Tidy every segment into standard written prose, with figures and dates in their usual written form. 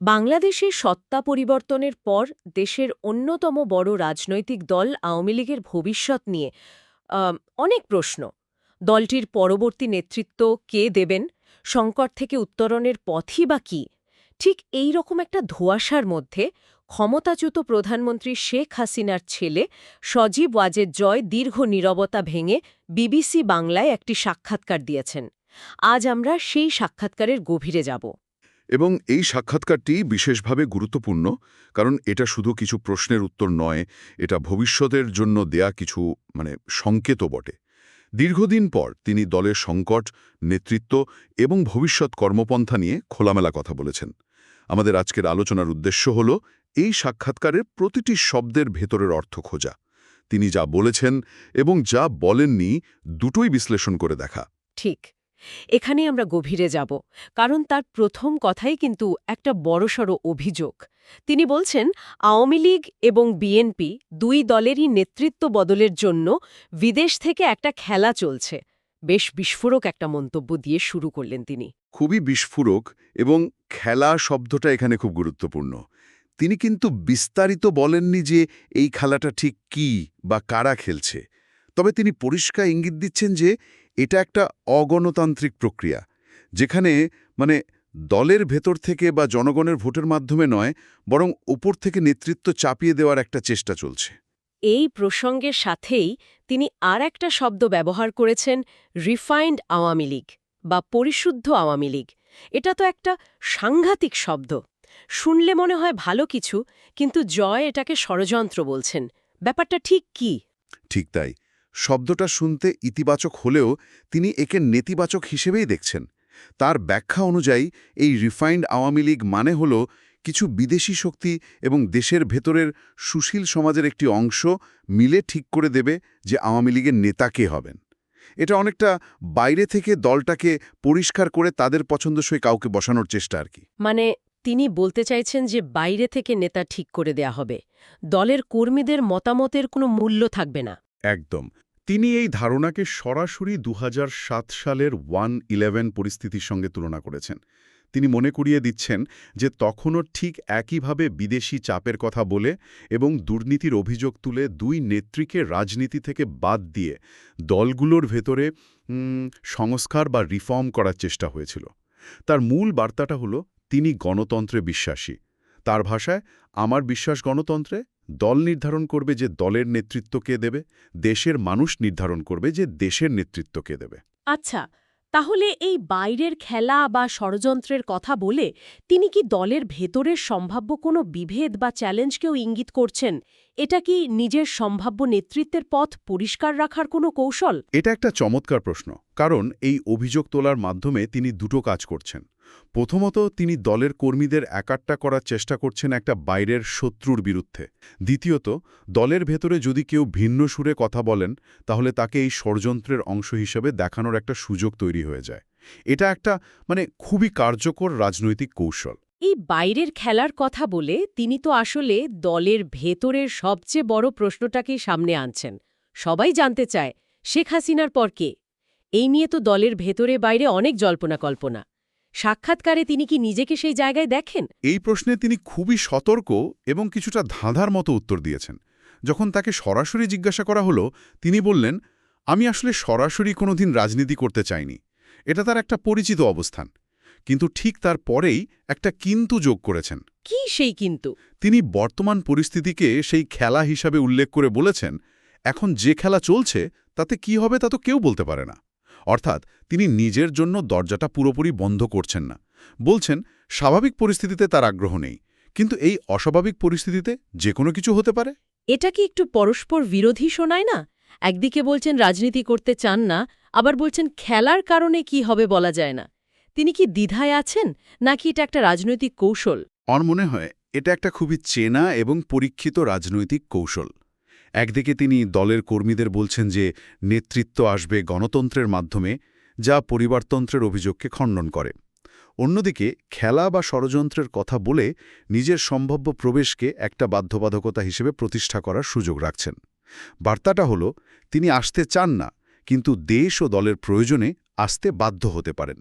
বাংলাদেশে সত্তা পরিবর্তনের পর দেশের অন্যতম বড় রাজনৈতিক দল আওয়ামী লীগের ভবিষ্যৎ নিয়ে আম, অনেক প্রশ্ন। দলটির পরবর্তী নেতৃত্ব কে দেবেন, সংকট থেকে উত্তরণের পথই বা কী? ঠিক এই রকম একটা ধোঁয়াশার মধ্যে ক্ষমতাচ্যুত প্রধানমন্ত্রী শেখ হাসিনার ছেলে সজীব ওয়াজেদ জয় দীর্ঘ নীরবতা ভেঙে বিবিসি বাংলায় একটি সাক্ষাৎকার দিয়েছেন। আজ আমরা সেই সাক্ষাৎকারের গভীরে যাব। এবং এই সাক্ষাৎকারটি বিশেষভাবে গুরুত্বপূর্ণ, কারণ এটা শুধু কিছু প্রশ্নের উত্তর নয়, এটা ভবিষ্যতের জন্য দেয়া কিছু সংকেতও বটে। দীর্ঘদিন পর তিনি দলের সংকট, নেতৃত্ব এবং ভবিষ্যৎ কর্মপন্থা নিয়ে খোলামেলা কথা বলেছেন। আমাদের আজকের আলোচনার উদ্দেশ্য হল এই সাক্ষাৎকারের প্রতিটি শব্দের ভেতরের অর্থ খোঁজা, তিনি যা বলেছেন এবং যা বলেননি দুটোই বিশ্লেষণ করে দেখা। ঠিক, এখানে আমরা গভীরে যাব, কারণ তার প্রথম কথাই কিন্তু একটা বড়সড় অভিযোগ। তিনি বলছেন আওয়ামী লীগ এবং বিএনপি দুই দলেরই নেতৃত্ব বদলের জন্য বিদেশ থেকে একটা খেলা চলছে। বেশ বিস্ফোরক একটা মন্তব্য দিয়ে শুরু করলেন তিনি। খুবই বিস্ফোরক, এবং খেলা শব্দটা এখানে খুব গুরুত্বপূর্ণ। তিনি কিন্তু বিস্তারিত বলেননি যে এই খেলাটা ঠিক কী বা কারা খেলছে, তবে তিনি পরিষ্কার ইঙ্গিত দিচ্ছেন যে এটা একটা অগণতান্ত্রিক প্রক্রিয়া, যেখানে দলের ভেতর থেকে বা জনগণের ভোটের মাধ্যমে নয়, বরং উপর থেকে নেতৃত্ব চাপিয়ে দেওয়ার একটা চেষ্টা চলছে। এই প্রসঙ্গের সাথেই তিনি আর একটা শব্দ ব্যবহার করেছেন, রিফাইন্ড আওয়ামী লীগ বা পরিশুদ্ধ আওয়ামী লীগ। এটা তো একটা সাংঘাতিক শব্দ। শুনলে মনে হয় ভালো কিছু, কিন্তু জয় এটাকে ষড়যন্ত্র বলছেন। ব্যাপারটা ঠিক কি? ঠিক তাই। শব্দটা শুনতে ইতিবাচক হলেও তিনি একে নেতিবাচক হিসেবেই দেখছেন। তার ব্যাখ্যা অনুযায়ী এই রিফাইন্ড আওয়ামী লীগ মানে হল কিছু বিদেশি শক্তি এবং দেশের ভেতরের সুশীল সমাজের একটি অংশ মিলে ঠিক করে দেবে যে আওয়ামী লীগের নেতা কে হবেন। এটা অনেকটা বাইরে থেকে দলটাকে পরিষ্কার করে তাদের পছন্দসই কাউকে বসানোর চেষ্টা আর কি। মানে তিনি বলতে চাইছেন যে বাইরে থেকে নেতা ঠিক করে দেয়া হবে, দলের কর্মীদের মতামতের কোনো মূল্য থাকবে না। একদম। তিনি এই ধারণাকে সরাসরি ২০০৭ সালের 1-11 পরিস্থিতির সঙ্গে তুলনা করেছেন। তিনি মনে করিয়ে দিচ্ছেন যে তখনও ঠিক একইভাবে বিদেশি চাপের কথা বলে এবং দুর্নীতির অভিযোগ তুলে দুই নেত্রীকে রাজনীতি থেকে বাদ দিয়ে দলগুলোর ভেতরে সংস্কার বা রিফর্ম করার চেষ্টা হয়েছিল। তার মূল বার্তাটা হলো তিনি গণতন্ত্রে বিশ্বাসী। তার ভাষায়, আমার বিশ্বাস গণতন্ত্রে, দল নির্ধারণ করবে যে দলের নেতৃত্ব কে দেবে, দেশের মানুষ নির্ধারণ করবে যে দেশের নেতৃত্ব কে দেবে। আচ্ছা, তাহলে এই বাইরের খেলা বা ষড়যন্ত্রের কথা বলে তিনি কি দলের ভেতরের সম্ভাব্য কোনো বিভেদ বা চ্যালেঞ্জকেও ইঙ্গিত করছেন? এটা কি নিজের সম্ভাব্য নেতৃত্বের পথ পরিষ্কার রাখার কোনো কৌশল? এটা একটা চমৎকার প্রশ্ন, কারণ এই অভিযোগ তোলার মাধ্যমে তিনি দুটো কাজ করছেন। প্রথমত, তিনি দলের কর্মীদের একাট্টা করার চেষ্টা করছেন একটা বাইরের শত্রুর বিরুদ্ধে। দ্বিতীয়ত, দলের ভেতরে যদি কেউ ভিন্ন সুরে কথা বলেন, তাহলে তাকে এই ষড়যন্ত্রের অংশ হিসেবে দেখানোর একটা সুযোগ তৈরি হয়ে যায়। এটা একটা খুবই কার্যকর রাজনৈতিক কৌশল। এই বাইরের খেলার কথা বলে তিনি তো আসলে দলের ভেতরের সবচেয়ে বড় প্রশ্নটাকেই সামনে আনছেন। সবাই জানতে চায়, শেখ হাসিনার পর কে? এই নিয়ে তো দলের ভেতরে বাইরে অনেক জল্পনা কল্পনা। সাক্ষাৎকারে তিনি কি নিজেকে সেই জায়গায় দেখেন? এই প্রশ্নে তিনি খুবই সতর্ক এবং কিছুটা ধাঁধার মতো উত্তর দিয়েছেন। যখন তাকে সরাসরি জিজ্ঞাসা করা হলো, তিনি বললেন, আমি আসলে সরাসরি কোনোদিন রাজনীতি করতে চাইনি। এটা তার একটা পরিচিত অবস্থান। কিন্তু ঠিক তার পরেই একটা কিন্তু যোগ করেছেন। কি সেই কিন্তু? তিনি বর্তমান পরিস্থিতিকে সেই খেলা হিসাবে উল্লেখ করে বলেছেন, এখন যে খেলা চলছে তাতে কি হবে তা তো কেউ বলতে পারে না। অর্থাৎ তিনি নিজের জন্য দরজাটা পুরোপুরি বন্ধ করছেন না। বলছেন, স্বাভাবিক পরিস্থিতিতে তার আগ্রহ নেই, কিন্তু এই অস্বাভাবিক পরিস্থিতিতে যে কোনো কিছু হতে পারে। এটা কি একটু পরস্পর বিরোধী শোনায় না? একদিকে বলছেন রাজনীতি করতে চান না, আবার বলছেন খেলার কারণে কি হবে বলা যায় না। তিনি কি দ্বিধায় আছেন, নাকি এটা একটা রাজনৈতিক কৌশল? আমার মনে হয় এটা একটা খুবই চেনা এবং পরীক্ষিত রাজনৈতিক কৌশল। একদিকে তিনি দলের কর্মীদের বলছেন যে নেতৃত্ব আসবে গণতন্ত্রের মাধ্যমে, যা পরিবারতন্ত্রের অভিযোগকে খণ্ডন করে। অন্যদিকে খেলা বা ষড়যন্ত্রের কথা বলে নিজের সম্ভাব্য প্রবেশকে একটা বাধ্যবাধকতা হিসেবে প্রতিষ্ঠা করার সুযোগ রাখছেন। বার্তাটা হলো, তিনি আসতে চান না, কিন্তু দেশ ও দলের প্রয়োজনে আসতে বাধ্য হতে পারেন।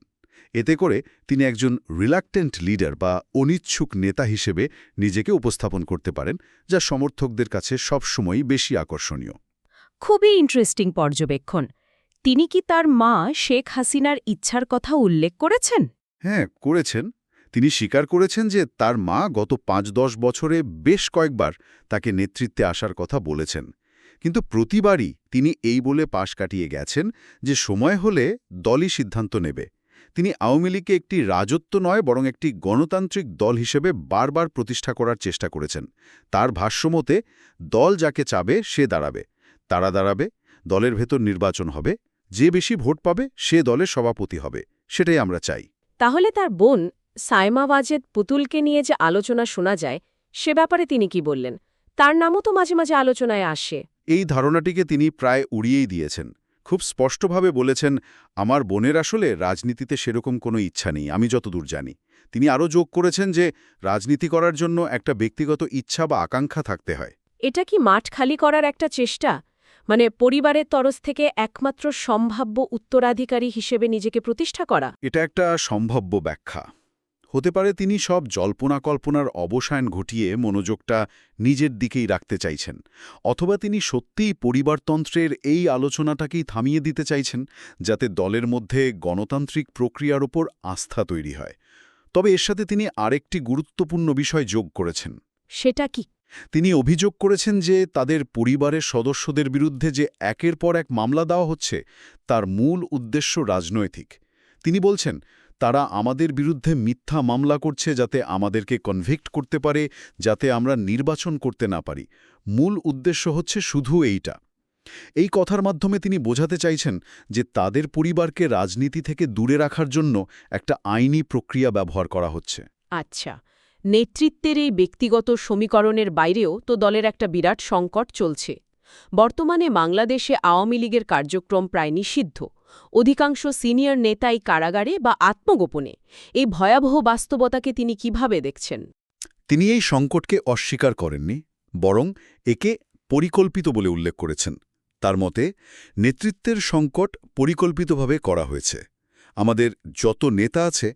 এতে করে তিনি একজন রিলাক্টেন্ট লিডার বা অনিচ্ছুক নেতা হিসেবে নিজেকে উপস্থাপন করতে পারেন, যা সমর্থকদের কাছে সবসময়ই বেশি আকর্ষণীয়। খুবই ইন্টারেস্টিং পর্যবেক্ষণ। তিনি কি তার মা শেখ হাসিনার ইচ্ছার কথা উল্লেখ করেছেন? হ্যাঁ, করেছেন। তিনি স্বীকার করেছেন যে তার মা গত ৫-১০ বছরে বেশ কয়েকবার তাকে নেতৃত্বে আসার কথা বলেছেন। কিন্তু প্রতিবারই তিনি এই বলে পাশ কাটিয়ে গেছেন যে সময় হলে দলই সিদ্ধান্ত নেবে। তিনি আওয়ামী লীগকে একটি রাজত্ব নয় বরং একটি গণতান্ত্রিক দল হিসেবে বারবার প্রতিষ্ঠা করার চেষ্টা করেছেন। তার ভাষ্যমতে দল যাকে চাবে সে দাঁড়াবে, তারা দাঁড়াবে, দলের ভেতর নির্বাচন হবে, যে বেশি ভোট পাবে সে দলের সভাপতি হবে, সেটাই আমরা চাই। তাহলে তার বোন সাইমা ওয়াজেদ পুতুলকে নিয়ে যে আলোচনা শোনা যায়, সে ব্যাপারে তিনি কি বললেন? তার নামও তো মাঝে মাঝে আলোচনায় আসে। এই ধারণাটিকে তিনি প্রায় উড়িয়েই দিয়েছেন। খুব স্পষ্টভাবে বলেছেন, আমার বোনের আসলে রাজনীতিতে সেরকম কোনো ইচ্ছা নেই, আমি যতদূর জানি। তিনি আরও যোগ করেছেন যে রাজনীতি করার জন্য একটা ব্যক্তিগত ইচ্ছা বা আকাঙ্ক্ষা থাকতে হয়। এটা কি মাঠ খালি করার একটা চেষ্টা? মানে পরিবারের তরফ থেকে একমাত্র সম্ভাব্য উত্তরাধিকারী হিসেবে নিজেকে প্রতিষ্ঠা করা? এটা একটা সম্ভাব্য ব্যাখ্যা হতে পারে। তিনি সব জল্পনা-কল্পনার অবসান ঘটিয়ে মনোযোগটা নিজের দিকেই রাখতে চাইছেন, অথবা তিনি সত্যিই পরিবারতন্ত্রের এই আলোচনাটাকেই থামিয়ে দিতে চাইছেন, যাতে দলের মধ্যে গণতান্ত্রিক প্রক্রিয়ার ওপর আস্থা তৈরি হয়। তবে এর সাথে তিনি আরেকটি গুরুত্বপূর্ণ বিষয় যোগ করেছেন। সেটা কি? তিনি অভিযোগ করেছেন যে তাদের পরিবারের সদস্যদের বিরুদ্ধে যে একের পর এক মামলা দেওয়া হচ্ছে, তার মূল উদ্দেশ্য রাজনৈতিক। তিনি বলছেন, তারা আমাদের বিরুদ্ধে মিথ্যা মামলা করছে যাতে আমাদেরকে কনভিক্ট করতে পারে, যাতে আমরা নির্বাচন করতে না পারি। মূল উদ্দেশ্য হচ্ছে শুধু এইটা। এই কথার মাধ্যমে তিনি বোঝাতে চাইছেন যে তাদের পরিবারকে রাজনীতি থেকে দূরে রাখার জন্য একটা আইনি প্রক্রিয়া ব্যবহার করা হচ্ছে। আচ্ছা, নেতৃত্বের এই ব্যক্তিগত সমীকরণের বাইরেও তো দলের একটা বিরাট সংকট চলছে। বর্তমানে বাংলাদেশে আওয়ামী লীগের কার্যক্রম প্রায় নিষিদ্ধ। অধিকাংশ সিনিয়র নেতাই কারাগারে বা আত্মগোপনে। এই ভয়াবহ বাস্তবতাকে তিনি কিভাবে দেখছেন? তিনি এই সংকটকে অস্বীকার করেননি, বরং একে পরিকল্পিত বলে উল্লেখ করেছেন। তার মতে, নেতৃত্বের সংকট পরিকল্পিতভাবে করা হয়েছে। আমাদের যত নেতা আছে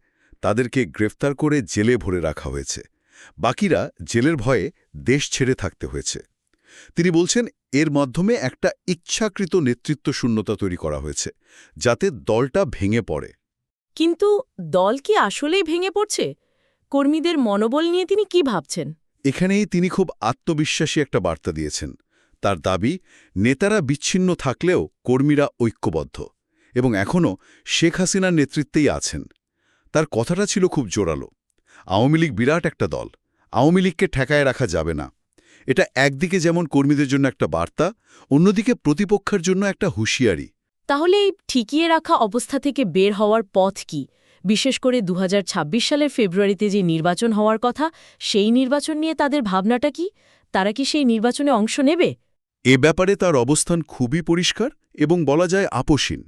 তাদেরকে গ্রেফতার করে জেলে ভরে রাখা হয়েছে, বাকিরা জেলের ভয়ে দেশ ছেড়ে থাকতে হয়েছে। তিনি বলছেন, এর মাধ্যমে একটা ইচ্ছাকৃত নেতৃত্ব শূন্যতা তৈরি করা হয়েছে, যাতে দলটা ভেঙে পড়ে। কিন্তু দল কি আসলেই ভেঙে পড়ছে? কর্মীদের মনোবল নিয়ে তিনি কি ভাবছেন? এখানেই তিনি খুব আত্মবিশ্বাসী একটা বার্তা দিয়েছেন। তার দাবি, নেতারা বিচ্ছিন্ন থাকলেও কর্মীরা ঐক্যবদ্ধ এবং এখনও শেখ হাসিনার নেতৃত্বেই আছেন। তার কথাটা ছিল খুব জোরালো। আওয়ামী লীগ বিরাট একটা দল, আওয়ামী লীগকে ঠেকায় রাখা যাবে না। এটা একদিকে যেমন কর্মীদের জন্য একটা বার্তা, অন্যদিকে প্রতিপক্ষের জন্য একটা হুঁশিয়ারি। তাহলে এই ঠিকিয়ে রাখা অবস্থা থেকে বের হওয়ার পথ কি? বিশেষ করে ২০২৬ সালের ফেব্রুয়ারিতে যে নির্বাচন হওয়ার কথা, সেই নির্বাচন নিয়ে তাদের ভাবনাটা কি? তারা কি সেই নির্বাচনে অংশ নেবে? এ ব্যাপারে তার অবস্থান খুবই পরিষ্কার এবং বলা যায় আপোষহীন।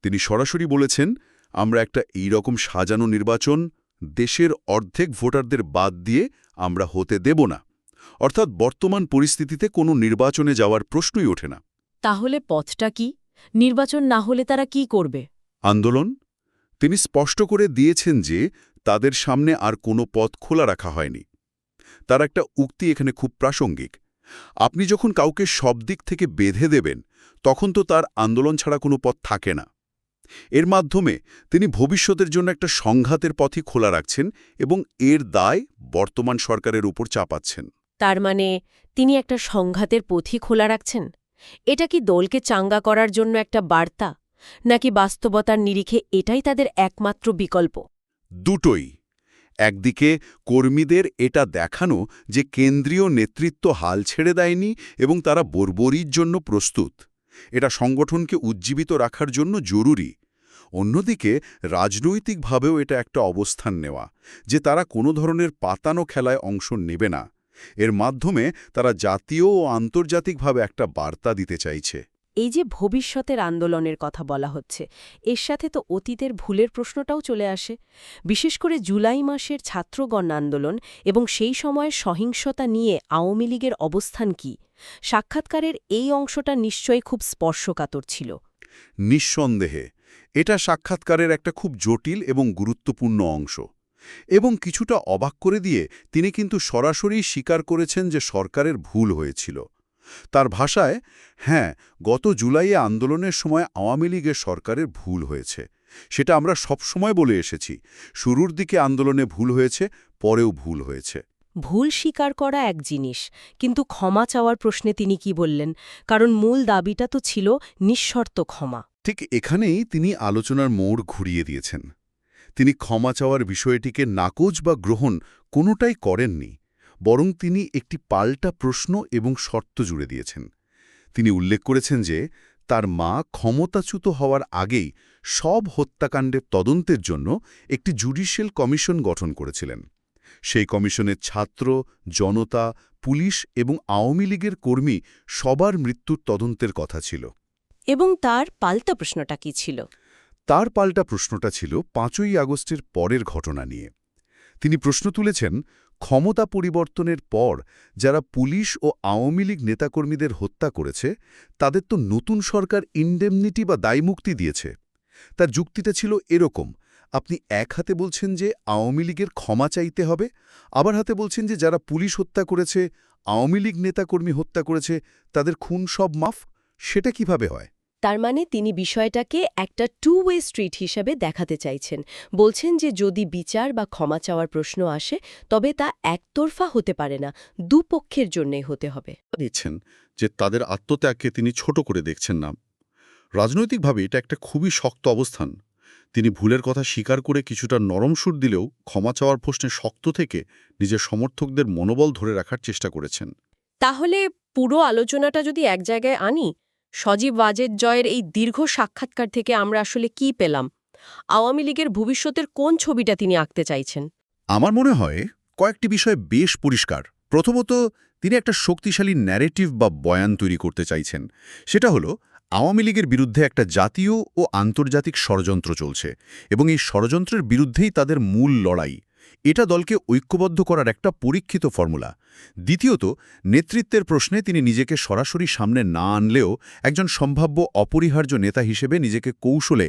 তিনি সরাসরি বলেছেন, আমরা একটা এইরকম সাজানো নির্বাচন দেশের অর্ধেক ভোটারদের বাদ দিয়ে আমরা হতে দেব না। অর্থাৎ বর্তমান পরিস্থিতিতে কোনো নির্বাচনে যাওয়ার প্রশ্নই ওঠে না। তাহলে পথটা কি? নির্বাচন না হলে তারা কি করবে? আন্দোলন। তিনি স্পষ্ট করে দিয়েছেন যে তাদের সামনে আর কোনো পথ খোলা রাখা হয়নি। তার একটা উক্তি এখানে খুব প্রাসঙ্গিক। আপনি যখন কাউকে সব দিক থেকে বেঁধে দেবেন, তখন তো তার আন্দোলন ছাড়া কোনো পথ থাকে না। এর মাধ্যমে তিনি ভবিষ্যতের জন্য একটা সংঘাতের পথই খোলা রাখছেন এবং এর দায় বর্তমান সরকারের উপর চাপাচ্ছেন। তার মানে তিনি একটা সংঘাতের পথই খোলা রাখছেন? এটা কি দলকে চাঙ্গা করার জন্য একটা বার্তা, নাকি বাস্তবতার নিরিখে এটাই তাদের একমাত্র বিকল্প? দুটোই। একদিকে কর্মীদের এটা দেখানো যে কেন্দ্রীয় নেতৃত্ব হাল ছেড়ে দেয়নি এবং তারা বর্বরির জন্য প্রস্তুত। এটা সংগঠনকে উজ্জীবিত রাখার জন্য জরুরি। অন্যদিকে রাজনৈতিকভাবেও এটা একটা অবস্থান নেওয়া যে তারা কোনো ধরনের পাতানো খেলায় অংশ নেবে না। এর মাধ্যমে তারা জাতীয় ও আন্তর্জাতিকভাবে একটা বার্তা দিতে চাইছে। এই যে ভবিষ্যতের আন্দোলনের কথা বলা হচ্ছে, এর সাথে তো অতীতের ভুলের প্রশ্নটাও চলে আসে। বিশেষ করে জুলাই মাসের ছাত্রগণ আন্দোলন এবং সেই সময়ের সহিংসতা নিয়ে আওয়ামী লীগের অবস্থান কি? সাক্ষাৎকারের এই অংশটা নিশ্চয়ই খুব স্পর্শকাতর ছিল। নিঃসন্দেহে এটা সাক্ষাৎকারের একটা খুব জটিল এবং গুরুত্বপূর্ণ অংশ। এবং কিছুটা অবাক করে দিয়ে তিনি কিন্তু সরাসরি স্বীকার করেছেন যে সরকারের ভুল হয়েছিল। তার ভাষায়, হ্যাঁ, গত জুলাইয়ে আন্দোলনের সময় আওয়ামী লীগের সরকারের ভুল হয়েছে। সেটা আমরা সবসময় বলে এসেছি। শুরুর দিকে আন্দোলনে ভুল হয়েছে, পরেও ভুল হয়েছে। ভুল স্বীকার করা এক জিনিস, কিন্তু ক্ষমা চাওয়ার প্রশ্নে তিনি কি বললেন? কারণ মূল দাবিটা তো ছিল নিঃশর্ত ক্ষমা। ঠিক এখানেই তিনি আলোচনার মোড় ঘুরিয়ে দিয়েছেন। তিনি ক্ষমা চাওয়ার বিষয়টিকে নাকচ বা গ্রহণ কোনোটাই করেননি, বরং তিনি একটি পাল্টা প্রশ্ন এবং শর্ত জুড়ে দিয়েছেন। তিনি উল্লেখ করেছেন যে তার মা ক্ষমতাচ্যুত হওয়ার আগেই সব হত্যাকাণ্ডের তদন্তের জন্য একটি জুডিশিয়াল কমিশন গঠন করেছিলেন। সেই কমিশনের ছাত্র, জনতা, পুলিশ এবং আওয়ামী লীগের কর্মী সবার মৃত্যুর তদন্তের কথা ছিল। এবং তার পাল্টা প্রশ্নটা কি ছিল? তার পাল্টা প্রশ্নটা ছিল ৫ই আগস্টের পরের ঘটনা নিয়ে। তিনি প্রশ্ন তুলেছেন, ক্ষমতা পরিবর্তনের পর যারা পুলিশ ও আওয়ামী লীগ নেতাকর্মীদের হত্যা করেছে, তাদের তো নতুন সরকার ইনডেমনিটি বা দায়মুক্তি দিয়েছে। তার যুক্তিটা ছিল এরকম, আপনি এক হাতে বলছেন যে আওয়ামী লীগের ক্ষমা চাইতে হবে, আবার হাতে বলছেন যে যারা পুলিশ হত্যা করেছে, আওয়ামী লীগ নেতাকর্মী হত্যা করেছে, তাদের খুন সব মাফ। সেটা কিভাবে হয়? তার মানে তিনি বিষয়টাকে একটা টু-ওয়ে স্ট্রিট হিসেবে দেখাতে চাইছেন। বলছেন যে যদি বিচার বা ক্ষমা চাওয়ার প্রশ্ন আসে, তবে তা একতরফা হতে পারে না, দুপক্ষের জন্যই হতে হবে। দিচ্ছেন যে তাদের আত্মত্যাগকে তিনি ছোট করে দেখছেন না। রাজনৈতিকভাবে এটা একটা খুবই শক্ত অবস্থান। তিনি ভুলের কথা স্বীকার করে কিছুটা নরম সুর দিলেও ক্ষমা চাওয়ার প্রশ্নে শক্ত থেকে নিজের সমর্থকদের মনোবল ধরে রাখার চেষ্টা করেছেন। তাহলে পুরো আলোচনাটা যদি এক জায়গায় আনি, সজীব ওয়াজেদ জয়ের এই দীর্ঘ সাক্ষাৎকার থেকে আমরা আসলে কি পেলাম? আওয়ামী লীগের ভবিষ্যতের কোন ছবিটা তিনি আঁকতে চাইছেন? আমার মনে হয় কয়েকটি বিষয় বেশ পরিষ্কার। প্রথমত, তিনি একটা শক্তিশালী ন্যারেটিভ বা বয়ান তৈরি করতে চাইছেন। সেটা হলো আওয়ামী লীগের বিরুদ্ধে একটা জাতীয় ও আন্তর্জাতিক ষড়যন্ত্র চলছে এবং এই ষড়যন্ত্রের বিরুদ্ধেই তাদের মূল লড়াই। এটা দলকে ঐক্যবদ্ধ করার একটা পরীক্ষিত ফর্মুলা। দ্বিতীয়ত, নেতৃত্বের প্রশ্নে তিনি নিজেকে সরাসরি সামনে না আনলেও একজন সম্ভাব্য অপরিহার্য নেতা হিসেবে নিজেকে কৌশলে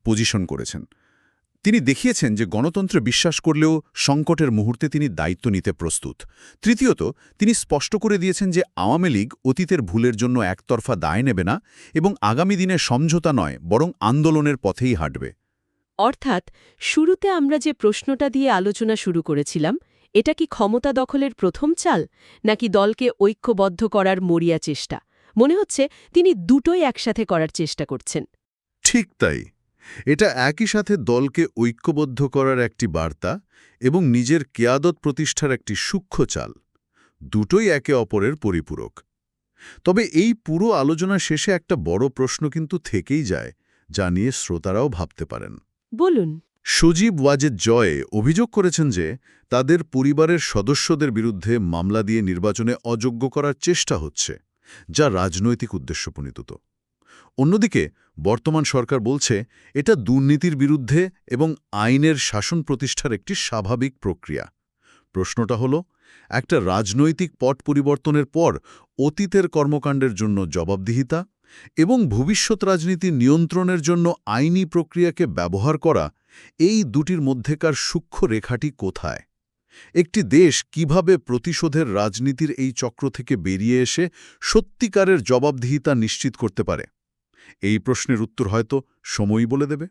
পজিশন করেছেন। তিনি দেখিয়েছেন যে গণতন্ত্রে বিশ্বাস করলেও সংকটের মুহূর্তে তিনি দায়িত্ব নিতে প্রস্তুত। তৃতীয়ত, তিনি স্পষ্ট করে দিয়েছেন যে আওয়ামী লীগ অতীতের ভুলের জন্য একতরফা দায় নেবে না এবং আগামী দিনে সমঝোতা নয়, বরং আন্দোলনের পথেই হাঁটবে। অর্থাৎ শুরুতে আমরা যে প্রশ্নটা দিয়ে আলোচনা শুরু করেছিলাম, এটা কি ক্ষমতা দখলের প্রথম চাল, নাকি দলকে ঐক্যবদ্ধ করার মরিয়া চেষ্টা? মনে হচ্ছে তিনি দুটোই একসাথে করার চেষ্টা করছেন। ঠিক তাই। এটা একই সাথে দলকে ঐক্যবদ্ধ করার একটি বার্তা এবং নিজের কেয়াদত প্রতিষ্ঠার একটি সূক্ষ্ম চাল। দুটোই একে অপরের পরিপূরক। তবে এই পুরো আলোচনা শেষে একটা বড় প্রশ্ন কিন্তু থেকেই যায়, যা নিয়ে শ্রোতারাও ভাবতে পারেন। বলুন। সজীব ওয়াজেদ জয় অভিযোগ করেছেন যে তাদের পরিবারের সদস্যদের বিরুদ্ধে মামলা দিয়ে নির্বাচনে অযোগ্য করার চেষ্টা হচ্ছে, যা রাজনৈতিক উদ্দেশ্যপ্রণীত। অন্যদিকে বর্তমান সরকার বলছে এটা দুর্নীতির বিরুদ্ধে এবং আইনের শাসন প্রতিষ্ঠার একটি স্বাভাবিক প্রক্রিয়া। প্রশ্নটা হলো, একটা রাজনৈতিক পট পরিবর্তনের পর অতীতের কর্মকাণ্ডের জন্য জবাবদিহিতা এবং ভবিষ্যৎ রাজনীতি নিয়ন্ত্রণের জন্য আইনি প্রক্রিয়াকে ব্যবহার করা, এই দুটির মধ্যেকার সূক্ষ্ম রেখাটি কোথায়? একটি দেশ কিভাবে প্রতিশোধের রাজনীতির এই চক্র থেকে বেরিয়ে এসে সত্যিকারের জবাবদিহিতা নিশ্চিত করতে পারে? এই প্রশ্নের উত্তর হয়তো সময়ই বলে দেবে।